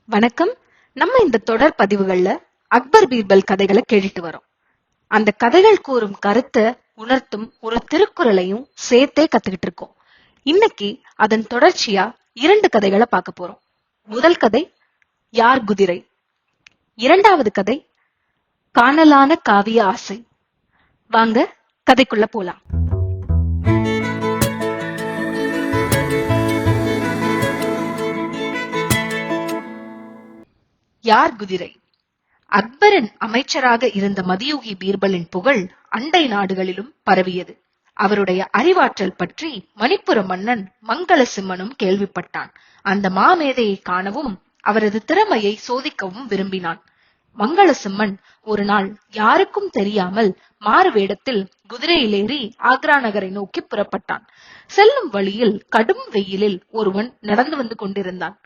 வணக்கம். நம்ம இந்த தொடர் பதிவுகள்ல அக்பர் பீர்பல் கதைகளை கேட்டுட்டு வரோம். அந்த கதைகள் கூறும் கருத்தை உணர்த்தும் ஒரு திருக்குறளையும் சேர்த்தே கத்துக்கிட்டு இருக்கோம். இன்னைக்கு அதன் தொடர்ச்சியா 2 கதைகளை பார்க்க போறோம். முதல் கதை யார் குதிரை, இரண்டாவது கதை காணலான காவிய ஆசை. வாங்க கதைக்குள்ள போலாம். யார் குதிரை. அக்பரின் அமைச்சராக இருந்த மதியூகி பீர்பலின் புகழ் அண்டை நாடுகளிலும் பரவியது. அவருடைய அறிவாற்றல் பற்றி மணிப்புர மன்னன் மங்கள சிம்மனும் கேள்விப்பட்டான். அந்த மாமேதையை காணவும் அவரது திறமையை சோதிக்கவும் விரும்பினான். மங்கள சிம்மன் ஒரு நாள் யாருக்கும் தெரியாமல் மாறு வேடத்தில் குதிரையிலேறி ஆக்ரா நகரை நோக்கி புறப்பட்டான். செல்லும் வழியில் கடும் வெயிலில் ஒருவன் நடந்து வந்து கொண்டிருந்தான்.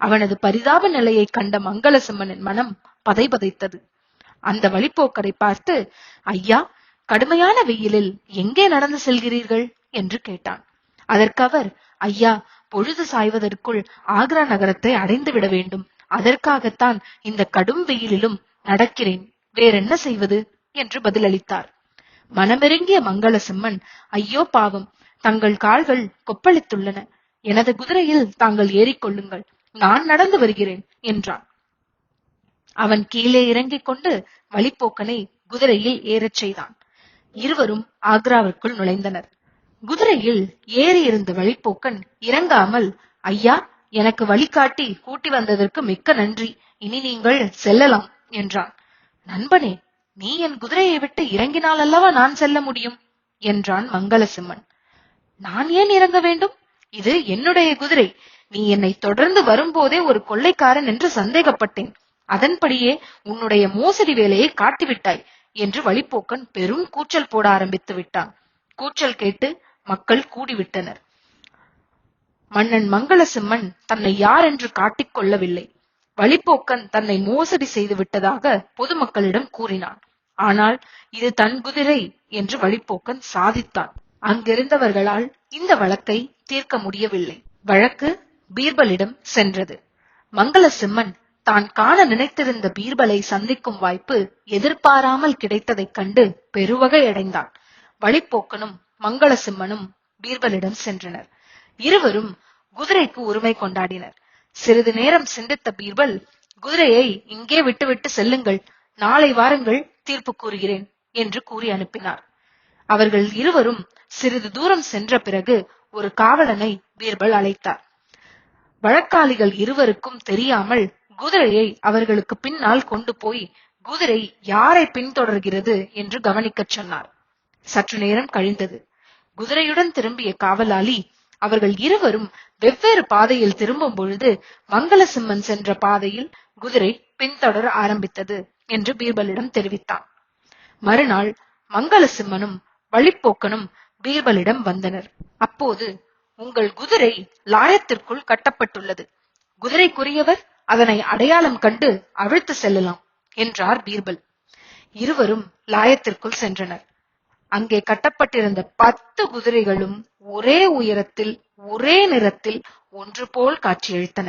அவனது பரிதாப நிலையை கண்ட மங்கள சிம்மனின் மனம் பதைபதைத்தது. அந்த வழிப்போக்கரை பார்த்து, ஐயா, கடுமையான வெயிலில் எங்கே நடந்து செல்கிறீர்கள் என்று கேட்டான். அதற்கு அவர், ஐயா, பொழுது சாய்வதற்குள் ஆக்ரா நகரத்தை அடைந்து விட வேண்டும். அதற்காகத்தான் இந்த கடும் வெயிலிலும் நடக்கிறேன். வேறென்ன செய்வது என்று பதிலளித்தார். மனமிறங்கிய மங்கள சிம்மன், ஐயோ பாவம், தங்கள் கால்கள் கொப்பளித்துள்ளன. எனது குதிரையில் தாங்கள் ஏறிக்கொள்ளுங்கள், நான் நடந்து வருகிறேன் என்றான். அவன் கீழே இறங்கிக் கொண்டு வழிப்போக்கனை குதிரையில் ஏறச் செய்தான். இருவரும் ஆக்ராவிற்குள் நுழைந்தனர். குதிரையில் ஏறி இருந்த வழிப்போக்கன் இறங்காமல், ஐயா, எனக்கு வழிகாட்டி கூட்டி வந்ததற்கு மிக்க நன்றி. இனி நீங்கள் செல்லலாம் என்றான். நண்பனே, நீ என் குதிரையை விட்டு இறங்கினால் அல்லவா நான் செல்ல முடியும் என்றான் மங்கள சிம்மன். நான் ஏன் இறங்க வேண்டும்? இது என்னுடைய குதிரை. நீ என்னை தொடர்ந்து வரும்போதே ஒரு கொள்ளைக்காரன் என்று சந்தேகப்பட்டேன். அதன்படியே உன்னுடைய மோசடி வேலையை காட்டிவிட்டாய் என்று வழிப்போக்கன் பெரும் கூச்சல் போட ஆரம்பித்து விட்டான். கூச்சல் கேட்டு மக்கள் கூடிவிட்டனர். மன்னன் மங்கள சிம்மன் தன்னை யார் என்று காட்டிக் கொள்ளவில்லை. வழிப்போக்கன் தன்னை மோசடி செய்து விட்டதாக பொதுமக்களிடம் கூறினான். ஆனால் இது தன் குதிரை என்று வழிப்போக்கன் சாதித்தான். அங்கிருந்தவர்களால் இந்த வழக்கை தீர்க்க முடியவில்லை. வழக்கு பீர்பலிடம் சென்றது. மங்கள சிம்மன் தான் காண நினைத்திருந்த பீர்பலை சந்திக்கும் வாய்ப்பு எதிர்பாராமல் கிடைத்ததைக் கண்டு பெருவகை அடைந்தான். வழிப்போக்கனும் மங்கள சிம்மனும் பீர்பலிடம் சென்றனர். இருவரும் குதிரைக்கு உரிமை கொண்டாடினர். சிறிது நேரம் சிந்தித்த பீர்பல், குதிரையை இங்கே விட்டுவிட்டு செல்லுங்கள், நாளை வாருங்கள், தீர்ப்பு கூறுகிறேன் என்று கூறி அனுப்பினார். அவர்கள் இருவரும் சிறிது தூரம் சென்ற பிறகு ஒரு காவலனை பீர்பல் அழைத்தார். வழக்காளிகள் இருவருக்கும் தெரியாமல் குதிரையை அவர்களுக்கு பின்னால் கொண்டு போய் குதிரை யாரை பின்தொடர்கிறது என்று கவனிக்கச் சொன்னார். சற்று நேரம் கழிந்தது. குதிரையுடன் திரும்பிய காவலாளி அவர்கள் இருவரும் வெவ்வேறு பாதையில் திரும்பும் பொழுது மங்கள சிம்மன் சென்ற பாதையில் குதிரை பின்தொடர ஆரம்பித்தது என்று பீர்பலிடம் தெரிவித்தான். மறுநாள் மங்கள சிம்மனும் வழிப்போக்கனும் பீர்பலிடம் வந்தனர். அப்போது, உங்கள் குதிரை லாயத்திற்குள் கட்டப்பட்டுள்ளது. குதிரைக்குரியவர் அதனை அடையாளம் கண்டு அவிழ்த்து செல்லலாம் என்றார் பீர்பல். இருவரும் லாயத்திற்குள் சென்றனர். அங்கே கட்டப்பட்டிருந்த 10 குதிரைகளும் ஒரே உயரத்தில், ஒரே நிறத்தில் ஒன்று போல் காட்சியளித்தன.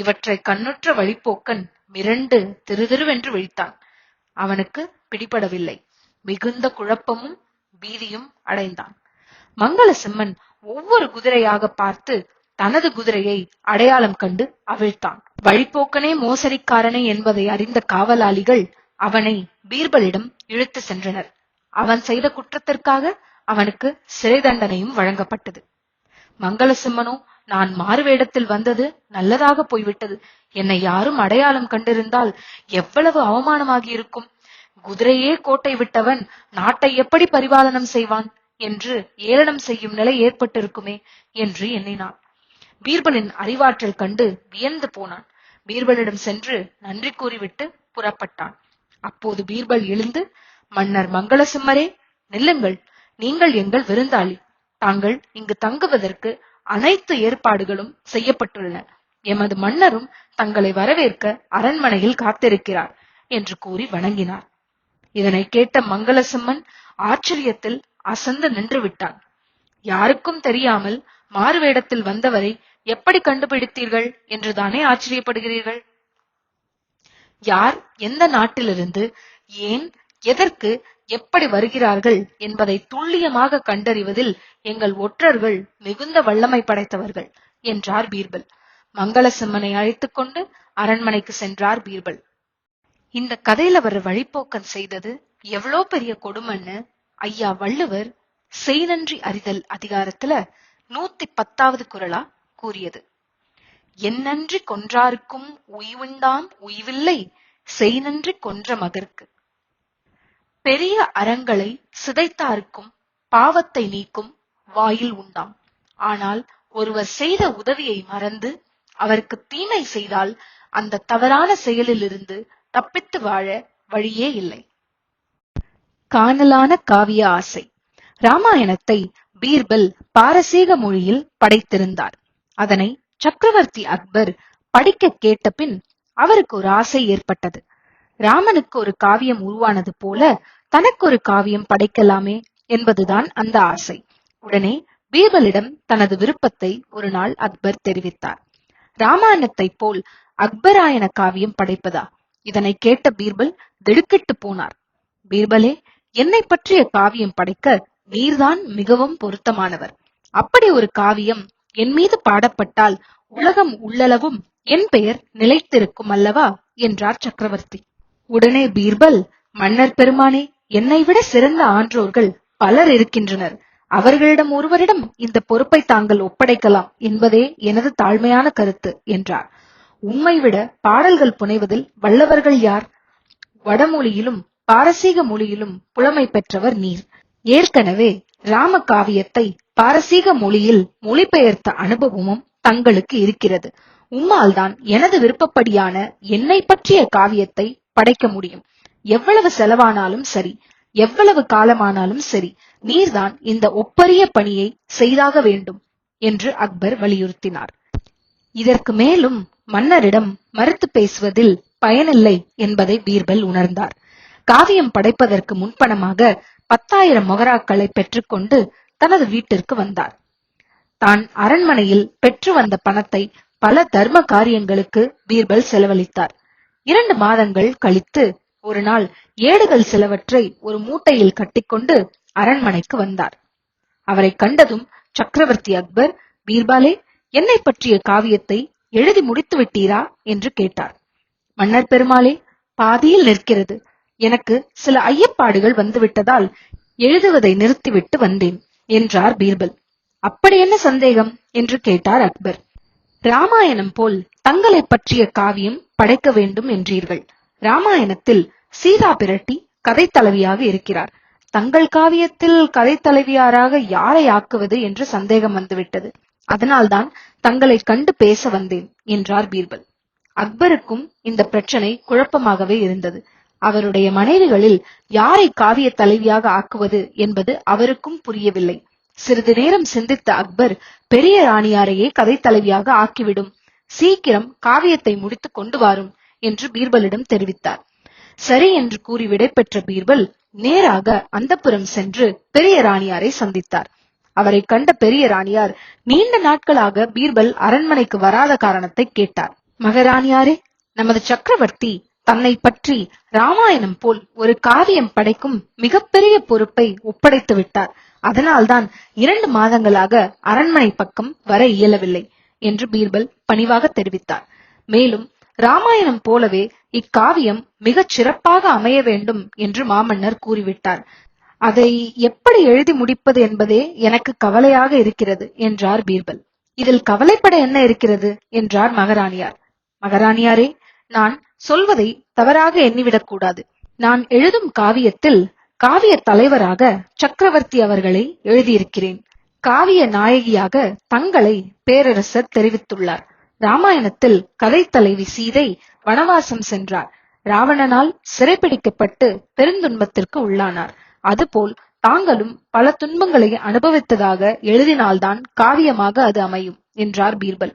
இவற்றை கண்ணுற்ற வழிப்போக்கன் மிரண்டு திருதிருவென்று விழித்தான். அவனுக்கு பிடிபடவில்லை. மிகுந்த குழப்பமும் பீதியும் அடைந்தான். மங்கள சிம்மன் ஒவ்வொரு குதிரையாக பார்த்து தனது குதிரையை அடையாளம் கண்டு அவிழ்த்தான். வழிப்போக்கனே மோசடிக்காரனை என்பதை அறிந்த காவலாளிகள் அவனை பீர்பலிடம் இழுத்து சென்றனர். அவன் செய்த குற்றத்திற்காக அவனுக்கு சிறை தண்டனையும் வழங்கப்பட்டது. மங்கள சிம்மனோ, நான் மாறுவேடத்தில் வந்தது நல்லதாக போய்விட்டது. என்னை யாரும் அடையாளம் கண்டிருந்தால் எவ்வளவு அவமானமாகி இருக்கும். குதிரையே கோட்டை விட்டவன் நாட்டை எப்படி பரிபாலனம் செய்வான் என்று ஏளனம் செய்யும் நிலை ஏற்பட்டிருக்குமே என்று எண்ணினான். பீர்பலின் அறிவாற்றல் கண்டு வியந்து போனான். பீர்பலிடம் சென்று நன்றி கூறிவிட்டு புறப்பட்டான். அப்போது பீர்பல் எழுந்து, மன்னர் மங்கள சிம்மரே, நில்லுங்கள், நீங்கள் எங்கள் விருந்தாளி. தாங்கள் இங்கு தங்குவதற்கு அனைத்து ஏற்பாடுகளும் செய்யப்பட்டுள்ளன. எமது மன்னரும் தங்களை வரவேற்க அரண்மனையில் காத்திருக்கிறார் என்று கூறி வணங்கினார். இதனை கேட்ட மங்கள சிம்மன் ஆச்சரியத்தில் அசந்து நின்று விட்டான். யாருக்கும் தெரியாமல் மாறுவேடத்தில் வந்தவரை எப்படி கண்டுபிடித்தீர்கள் என்றுதானே ஆச்சரியப்படுகிறீர்கள் யார் எந்த நாட்டிலிருந்து ஏன் எதற்கு எப்படி வருகிறார்கள் என்பதை துல்லியமாக கண்டறிவதில் எங்கள் ஒற்றர்கள் மிகுந்த வல்லமை படைத்தவர்கள் என்றார் பீர்பல். மங்களசிம்மனை அழைத்துக் கொண்டு அரண்மனைக்கு சென்றார் பீர்பல். இந்த கதையில வர வழிப்போக்கன் செய்தது எவ்வளோ பெரிய கொடுமைன்னு ஐயா வள்ளுவர் செய்நன்றி அறிதல் அதிகாரத்துல 110வது குறளா கூறியது. எந்நன்றி கொன்றார்க்கும் உய்வுண்டாம் உய்வில்லை செய்நன்றி கொன்ற மகற்கு. பெரிய அறங்களை சிதைத்தார்க்கும் பாவத்தை நீக்கும் வாயில் உண்டாம். ஆனால் ஒருவர் செய்த உதவியை மறந்து அவருக்கு தீமை செய்தால் அந்த தவறான செயலிலிருந்து தப்பித்து வாழ வழியே இல்லை. காணலான காவிய ஆசை. ராமாயணத்தை பீர்பல் பாரசீக மொழியில் படைத்திருந்தார். அதனை சக்கரவர்த்தி அக்பர் படிக்க கேட்ட பின் அவருக்கு ஒரு ஆசை ஏற்பட்டது. ராமனுக்கு ஒரு காவியம் உருவானது போல தனக்கு ஒரு காவியம் படைக்கலாமே என்பதுதான் அந்த ஆசை. உடனே பீர்பலிடம் தனது விருப்பத்தை ஒரு நாள் அக்பர் தெரிவித்தார். ராமாயணத்தை போல் அக்பராயன காவியம் படைப்பதா? இதனை கேட்ட பீர்பல் திடுக்கிட்டு போனார். பீர்பலே, என்னை பற்றிய காவியம் படைக்க நீர்தான் மிகவும் பொருத்தமானவர். அப்படி ஒரு காவியம் என் மீது பாடப்பட்டால் உலகம் உள்ளளவும் என் பெயர் நிலைத்திருக்கும் அல்லவா என்றார் சக்கரவர்த்தி. உடனே பீர்பல், மன்னர் பெருமானே, என்னை விட சிறந்த ஆன்றோர்கள் பலர் இருக்கின்றனர். அவர்களிடம் ஒருவரிடம் இந்த பொறுப்பை தாங்கள் ஒப்படைக்கலாம் என்பதே எனது தாழ்மையான கருத்து என்றார். உம்மை விட பாடல்கள் புனைவதில் வல்லவர்கள் யார்? வடமொழியிலும் பாரசீக மொழியிலும் புலமை பெற்றவர் நீர். ஏற்கனவே ராம காவியத்தை பாரசீக மொழியில் மொழிபெயர்த்த அனுபவமும் தங்களுக்கு இருக்கிறது. உம்மால் தான் எனது விருப்பப்படியான என்னை பற்றிய காவியத்தை படைக்க முடியும். எவ்வளவு செலவானாலும் சரி, எவ்வளவு காலமானாலும் சரி, நீர்தான் இந்த ஒப்பரிய பணியை செய்தாக வேண்டும் என்று அக்பர் வலியுறுத்தினார். இதற்கு மேலும் மன்னரிடம் மறுத்து பேசுவதில் பயனில்லை என்பதை பீர்பல் உணர்ந்தார். காவியம் படைப்பதற்கு முன்பணமாக 10,000 மொகராக்களை பெற்றுக்கொண்டு தனது வீட்டிற்கு வந்தார். தான் அரண்மனையில் பெற்று வந்த பணத்தை பல தர்ம காரியங்களுக்கு பீர்பல் செலவழித்தார். 2 மாதங்கள் கழித்து ஒரு நாள் ஏடுகள் சிலவற்றை ஒரு மூட்டையில் கட்டிக்கொண்டு அரண்மனைக்கு வந்தார். அவரை கண்டதும் சக்கரவர்த்தி அக்பர், பீர்பாலே, என்னை பற்றிய காவியத்தை எழுதி முடித்து விட்டீரா என்று கேட்டார். மன்னர் பெருமாளே, பாதியில் நிற்கிறது. எனக்கு சில ஐயப்பாடுகள் வந்துவிட்டதால் எழுதுவதை நிறுத்திவிட்டு வந்தேன் என்றார் பீர்பல். அப்படி என்ன சந்தேகம் என்று கேட்டார் அக்பர். ராமாயணம் போல் தங்களை பற்றிய காவியம் படைக்க வேண்டும் என்றீர்கள். ராமாயணத்தில் சீதா பிராட்டி கதை தலைவியாக இருக்கிறார். தங்கள் காவியத்தில் கதை தலைவியாராக யாரை ஆக்குவது என்று சந்தேகம் வந்துவிட்டது. அதனால்தான் தங்களை கண்டு பேச வந்தேன் என்றார் பீர்பல். அக்பருக்கும் இந்த பிரச்சனை குழப்பமாகவே இருந்தது. அவருடைய மனைவிகளில் யாரை காவிய தலைவியாக ஆக்குவது என்பது அவருக்கும் புரியவில்லை. சிறிது நேரம் சிந்தித்த அக்பர், பெரிய ராணியாரையே கதை தலைவியாக ஆக்கிவிடும், சீக்கிரம் காவியத்தை முடித்து கொண்டு வாரும் என்று பீர்பலிடம் தெரிவித்தார். சரி என்று கூறி விடைபெற்ற பீர்பல் நேராக அந்தப்புறம் சென்று பெரிய ராணியாரை சந்தித்தார். அவரை கண்ட பெரிய ராணியார் நீண்ட நாட்களாக பீர்பல் அரண்மனைக்கு வராத காரணத்தை கேட்டார். மகாராணியாரே, நமது சக்கரவர்த்தி தன்னை பற்றி ராமாயணம் போல் ஒரு காவியம் படைக்கும் மிகப்பெரிய பொறுப்பை ஒப்படைத்து விட்டார். அதனால்தான் 2 மாதங்களாக அரண்மனை பக்கம் வர இயலவில்லை என்று பீர்பல் பணிவாக தெரிவித்தார். மேலும் ராமாயணம் போலவே இக்காவியம் மிகச் சிறப்பாக அமைய வேண்டும் என்று மாமன்னர் கூறிவிட்டார். அதை எப்படி எழுதி முடிப்பது என்பதே எனக்கு கவலையாக இருக்கிறது என்றார் பீர்பல். இதில் கவலைப்பட என்ன இருக்கிறது என்றார் மகாராணியார். மகாராணியாரே, நான் சொல்வதை தவறாக எண்ணிவிடக் கூடாது. நான் எழுதும் காவியத்தில் காவிய தலைவராக சக்கரவர்த்தி அவர்களை எழுதியிருக்கிறேன். காவிய நாயகியாக தங்களை பேரரசர் தெரிவித்துள்ளார். ராமாயணத்தில் கதை தலைவி சீதை வனவாசம் சென்றார். ராவணனால் சிறைப்பிடிக்கப்பட்டு பெருந்துன்பத்திற்கு உள்ளானார். அதுபோல் தாங்களும் பல துன்பங்களை அனுபவித்ததாக எழுதினால்தான் காவியமாக அது அமையும் என்றார் பீர்பல்.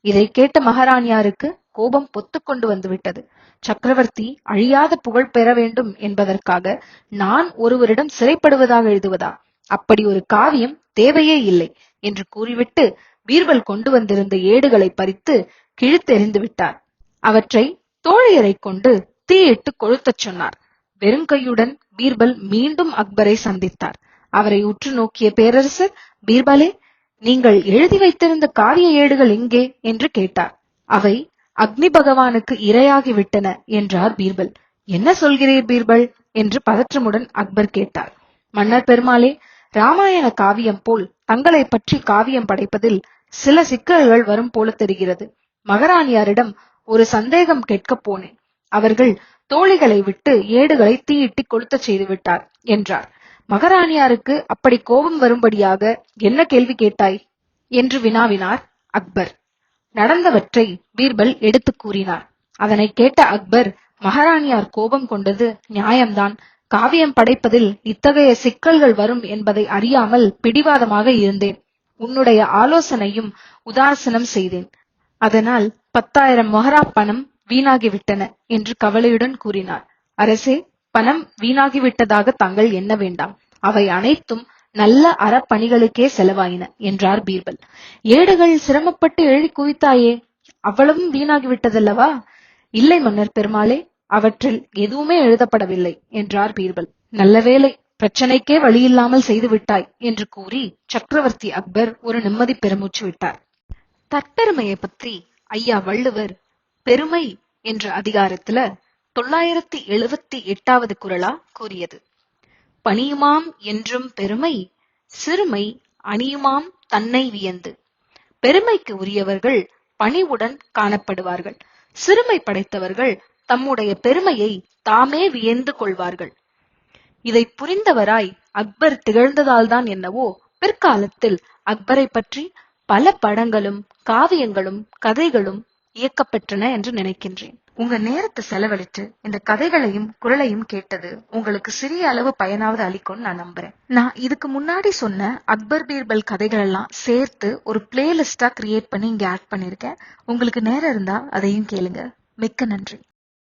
இதை கேட்ட மகாராணியாருக்கு கோபம் பொத்துக்கொண்டு வந்துவிட்டது. சக்கரவர்த்தி அழியாத புகழ் பெற வேண்டும் என்பதற்காக நான் ஒருவரிடம் சிறைப்படுவதாக எழுதுவதா? அப்படி ஒரு காவியம் தேவையே இல்லை என்று கூறிவிட்டு பீர்பல் கொண்டு வந்திருந்த ஏடுகளை பறித்து கிழித்தெறிந்து விட்டார். அவற்றை தோழியரை கொண்டு தீயிட்டு கொளுத்தச் சொன்னார். வெறுங்கையுடன் பீர்பல் மீண்டும் அக்பரை சந்தித்தார். அவரை உற்று நோக்கிய பேரரசர், பீர்பலே, நீங்கள் எழுதி வைத்திருந்த காவிய ஏடுகள் எங்கே என்று கேட்டார். அவை அக்னி பகவானுக்கு இரையாகிவிட்டன என்றார் பீர்பல். என்ன சொல்கிறீர் பீர்பல் என்று பதற்றமுடன் அக்பர் கேட்டார். மன்னர் பெருமாளே, ராமாயண காவியம் போல் தங்களை பற்றி காவியம் படைப்பதில் சில சிக்கல்கள் வரும் போல தெரிகிறது. மகாராணியாரிடம் ஒரு சந்தேகம் கேட்கப் போனேன். அவர்கள் தோழிகளை விட்டு ஏடுகளை தீயிட்டு கொளுத்த செய்து விட்டார் என்றார். மகாராணியாருக்கு அப்படி கோபம் வரும்படியாக என்ன கேள்வி கேட்டாய் என்று வினாவினார் அக்பர். நடந்தவற்றை பீர்பல் எடுத்து கூறினார். அதனை கேட்ட அக்பர், மகாராணியார் கோபம் கொண்டது நியாயம்தான். காவியம் படைப்பதில் இத்தகைய சிக்கல்கள் வரும் என்பதை அறியாமல் பிடிவாதமாக இருந்தேன். உன்னுடைய ஆலோசனையும் உதாசனம் செய்தேன். அதனால் 10,000 மொஹரா பணம் வீணாகிவிட்டன என்று கவலையுடன் கூறினார். அரசே, பணம் வீணாகிவிட்டதாக தாங்கள் எண்ண வேண்டாம். அவை அனைத்தும் நல்ல அறப்பணிகளுக்கே செலவாயின என்றார் பீர்பல். ஏடுகள் சிரமப்பட்டு எழுதி குவித்தாயே, அவ்வளவும் வீணாகிவிட்டதல்லவா? இல்லை மன்னர் பெருமாளே, அவற்றில் எதுவுமே எழுதப்படவில்லை என்றார் பீர்பல். நல்லவேளை, பிரச்சனைக்கே வழியில்லாமல் செய்து விட்டாய் என்று கூறி சக்கரவர்த்தி அக்பர் ஒரு நிம்மதி பெருமூச்சு விட்டார். தற்பெருமையை பற்றி ஐயா வள்ளுவர் பெருமை என்ற அதிகாரத்துல 978வது குறளா கூறியது. பணியுமாம் என்றும் பெருமை, சிறுமை அணியுமாம் தன்னை வியந்து. பெருமைக்கு உரியவர்கள் பணிவுடன் காணப்படுவார்கள். சிறுமை படைத்தவர்கள் தம்முடைய பெருமையை தாமே வியந்து கொள்வார்கள். இதை புரிந்தவராய் அக்பர் திகழ்ந்ததால்தான் என்னவோ பிற்காலத்தில் அக்பரை பற்றி பல படங்களும் காவியங்களும் கதைகளும் இயக்கப்பெற்றன என்று நினைக்கின்றேன். உங்க நேரத்தை செலவழித்து இந்த கதைகளையும் குரலையும் கேட்டது உங்களுக்கு சிறிய அளவு பயனாவது அளிக்கும்னு நான் நம்புறேன். நான் இதுக்கு முன்னாடி சொன்ன அக்பர் பீர்பல் கதைகள் எல்லாம் சேர்த்து ஒரு பிளேலிஸ்டா கிரியேட் பண்ணி இங்க ஆட் பண்ணிருக்கேன். உங்களுக்கு நேரம் இருந்தா அதையும் கேளுங்க. மிக்க நன்றி.